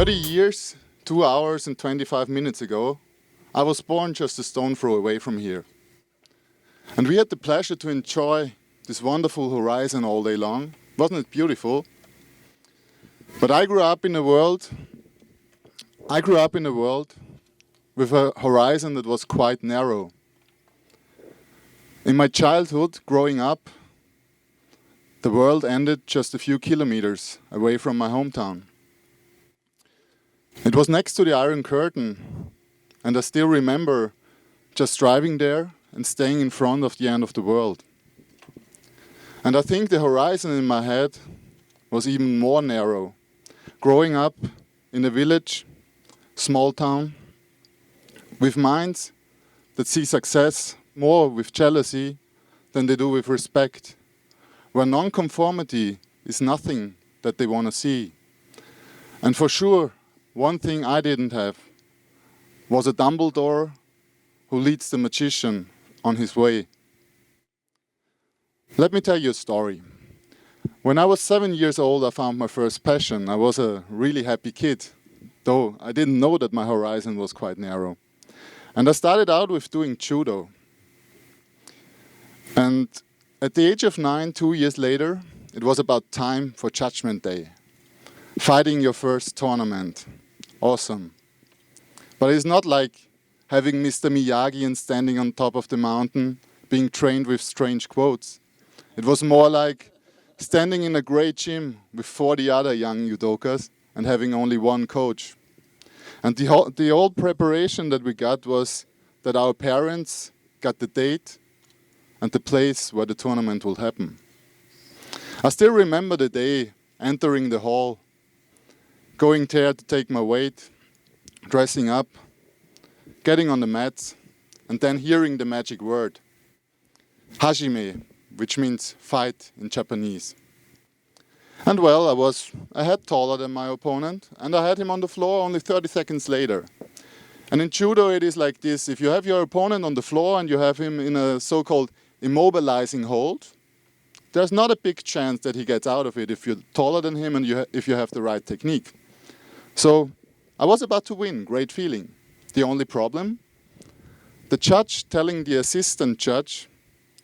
30 years, 2 hours and 25 minutes ago, I was born just a stone throw away from here. And we had the pleasure to enjoy this wonderful horizon all day long. Wasn't it beautiful? But I grew up in a world with a horizon that was quite narrow. In my childhood, growing up, the world ended just a few kilometers away from my hometown. It was next to the Iron Curtain, and I still remember just driving there and staying in front of the end of the world. And I think the horizon in my head was even more narrow. Growing up in a village, small town, with minds that see success more with jealousy than they do with respect, where non-conformity is nothing that they want to see. And for sure, one thing I didn't have was a Dumbledore who leads the magician on his way. Let me tell you a story. When I was 7 years old, I found my first passion. I was a really happy kid, though I didn't know that my horizon was quite narrow. And I started out with doing judo. And at the age of 9, 2 years later, it was about time for Judgment Day. Fighting your first tournament. Awesome. But it's not like having Mr. Miyagi and standing on top of the mountain, being trained with strange quotes. It was more like standing in a great gym with 40 other young judokas and having only one coach. And the old preparation that we got was that our parents got the date and the place where the tournament will happen. I still remember the day entering the hall, going there to take my weight, dressing up, getting on the mats, and then hearing the magic word, hajime, which means fight in Japanese. And well, I was a head taller than my opponent, and I had him on the floor only 30 seconds later. And in judo it is like this: if you have your opponent on the floor and you have him in a so-called immobilizing hold, there's not a big chance that he gets out of it if you're taller than him and if you have the right technique. So I was about to win, great feeling. The only problem? The judge telling the assistant judge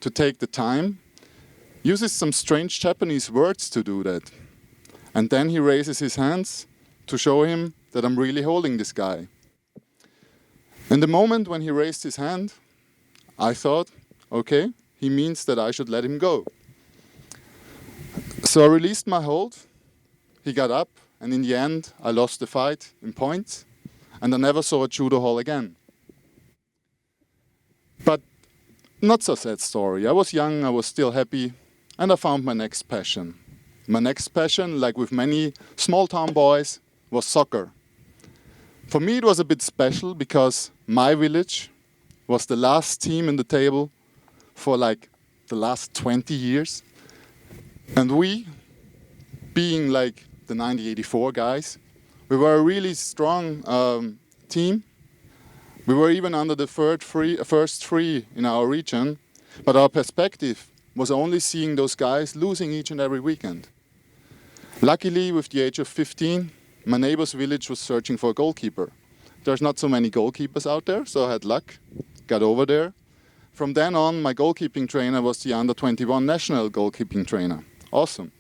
to take the time uses some strange Japanese words to do that. And then he raises his hands to show him that I'm really holding this guy. In the moment when he raised his hand, I thought, okay, he means that I should let him go. So I released my hold, he got up, and in the end I lost the fight in points, and I never saw a judo hall again. But not so sad story. I was young, I was still happy, and I found my next passion. My next passion, like with many small town boys, was soccer. For me it was a bit special because my village was the last team in the table for like the last 20 years. And we, being like the 1984 guys, we were a really strong team. We were even under the first three in our region, but our perspective was only seeing those guys losing each and every weekend. Luckily, with the age of 15, my neighbor's village was searching for a goalkeeper. There's not so many goalkeepers out there, so I had luck, got over there. From then on, my goalkeeping trainer was the under-21 national goalkeeping trainer. Awesome.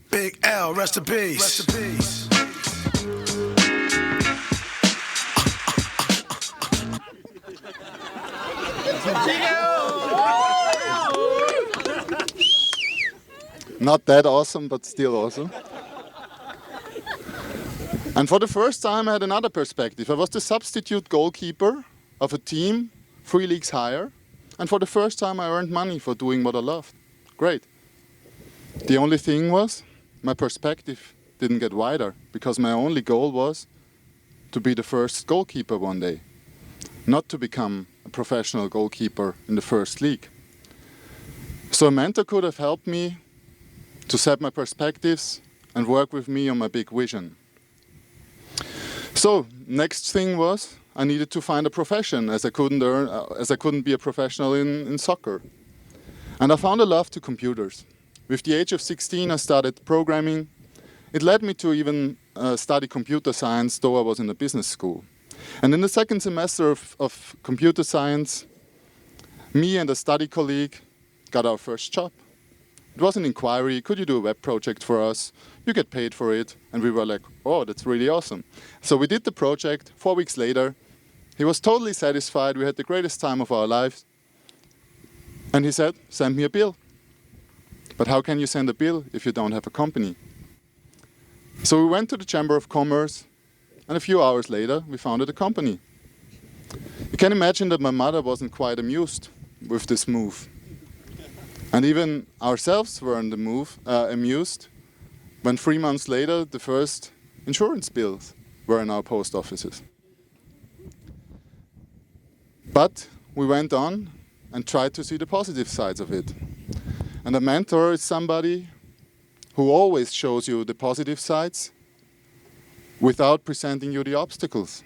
Big L, rest in peace. Rest in peace. Not that awesome, but still awesome. And for the first time I had another perspective. I was the substitute goalkeeper of a team 3 leagues higher. And for the first time I earned money for doing what I loved. Great. The only thing was, my perspective didn't get wider, because my only goal was to be the first goalkeeper one day, not to become a professional goalkeeper in the first league. So a mentor could have helped me to set my perspectives and work with me on my big vision. So next thing was, I needed to find a profession, as I couldn't be a professional in soccer. And I found a love to computers. With the age of 16, I started programming. It led me to even study computer science, though I was in a business school. And in the second semester of computer science, me and a study colleague got our first job. It was an inquiry, could you do a web project for us? You get paid for it. And we were like, oh, that's really awesome. So we did the project. 4 weeks later, he was totally satisfied. We had the greatest time of our lives. And he said, send me a bill. But how can you send a bill if you don't have a company? So we went to the Chamber of Commerce, and a few hours later, we founded a company. You can imagine that my mother wasn't quite amused with this move. And even ourselves weren't amused when 3 months later, the first insurance bills were in our post offices. But we went on and tried to see the positive sides of it. And a mentor is somebody who always shows you the positive sides without presenting you the obstacles.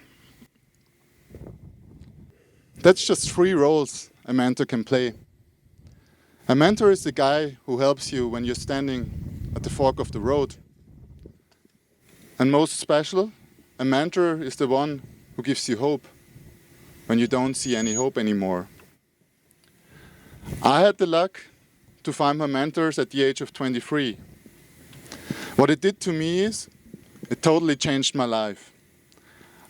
That's just 3 roles a mentor can play. A mentor is the guy who helps you when you're standing at the fork of the road. And most special, a mentor is the one who gives you hope when you don't see any hope anymore. I had the luck to find my mentors at the age of 23. What it did to me is, it totally changed my life.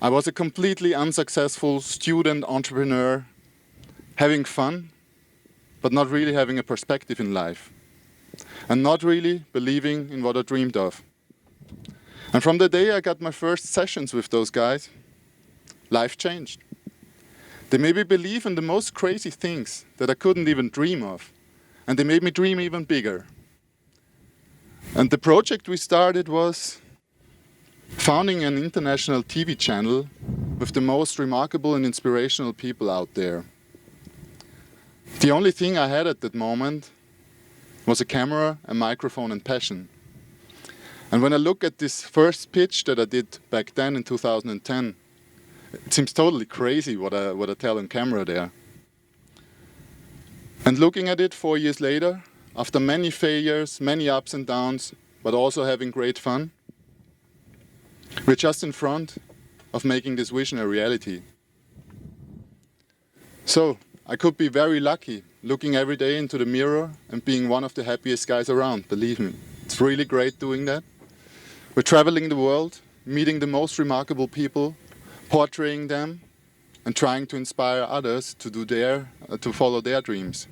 I was a completely unsuccessful student entrepreneur, having fun, but not really having a perspective in life, and not really believing in what I dreamed of. And from the day I got my first sessions with those guys, life changed. They made me believe in the most crazy things that I couldn't even dream of, and they made me dream even bigger. And the project we started was founding an international TV channel with the most remarkable and inspirational people out there. The only thing I had at that moment was a camera, a microphone and passion. And when I look at this first pitch that I did back then in 2010, it seems totally crazy what I tell on camera there. And looking at it 4 years later, after many failures, many ups and downs, but also having great fun, we're just in front of making this vision a reality. So, I could be very lucky looking every day into the mirror and being one of the happiest guys around, believe me. It's really great doing that. We're traveling the world, meeting the most remarkable people, portraying them and trying to inspire others to to follow their dreams.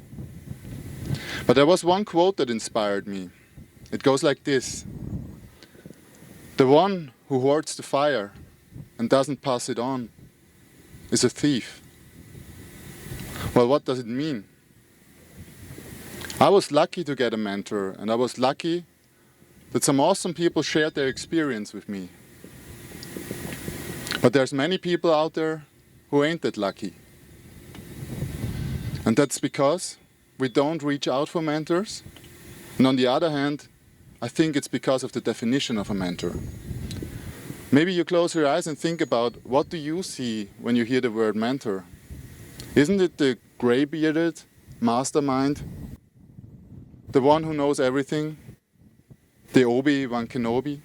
But there was one quote that inspired me. It goes like this: the one who hoards the fire and doesn't pass it on is a thief. Well, what does it mean? I was lucky to get a mentor, and I was lucky that some awesome people shared their experience with me. But there's many people out there who ain't that lucky. And that's because we don't reach out for mentors. And on the other hand, I think it's because of the definition of a mentor. Maybe you close your eyes and think about, what do you see when you hear the word mentor? Isn't it the gray-bearded mastermind? The one who knows everything? The Obi-Wan Kenobi?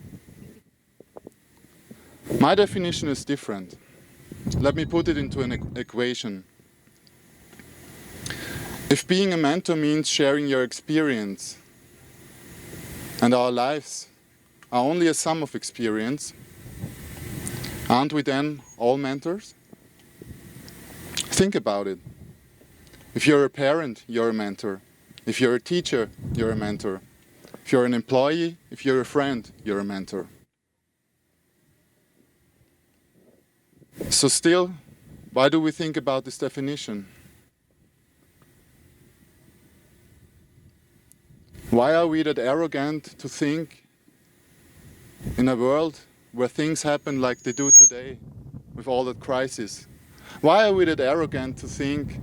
My definition is different. Let me put it into an equation. If being a mentor means sharing your experience, and our lives are only a sum of experience, aren't we then all mentors? Think about it. If you're a parent, you're a mentor. If you're a teacher, you're a mentor. If you're an employee, if you're a friend, you're a mentor. So still, why do we think about this definition? Why are we that arrogant to think in a world where things happen like they do today, with all that crisis? Why are we that arrogant to think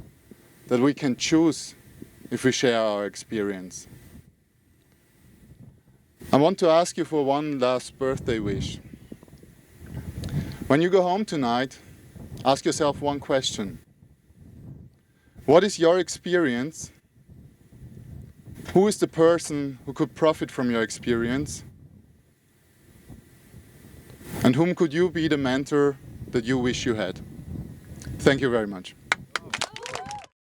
that we can choose if we share our experience? I want to ask you for one last birthday wish. When you go home tonight, ask yourself one question. What is your experience? Who is the person who could profit from your experience? And whom could you be the mentor that you wish you had? Thank you very much.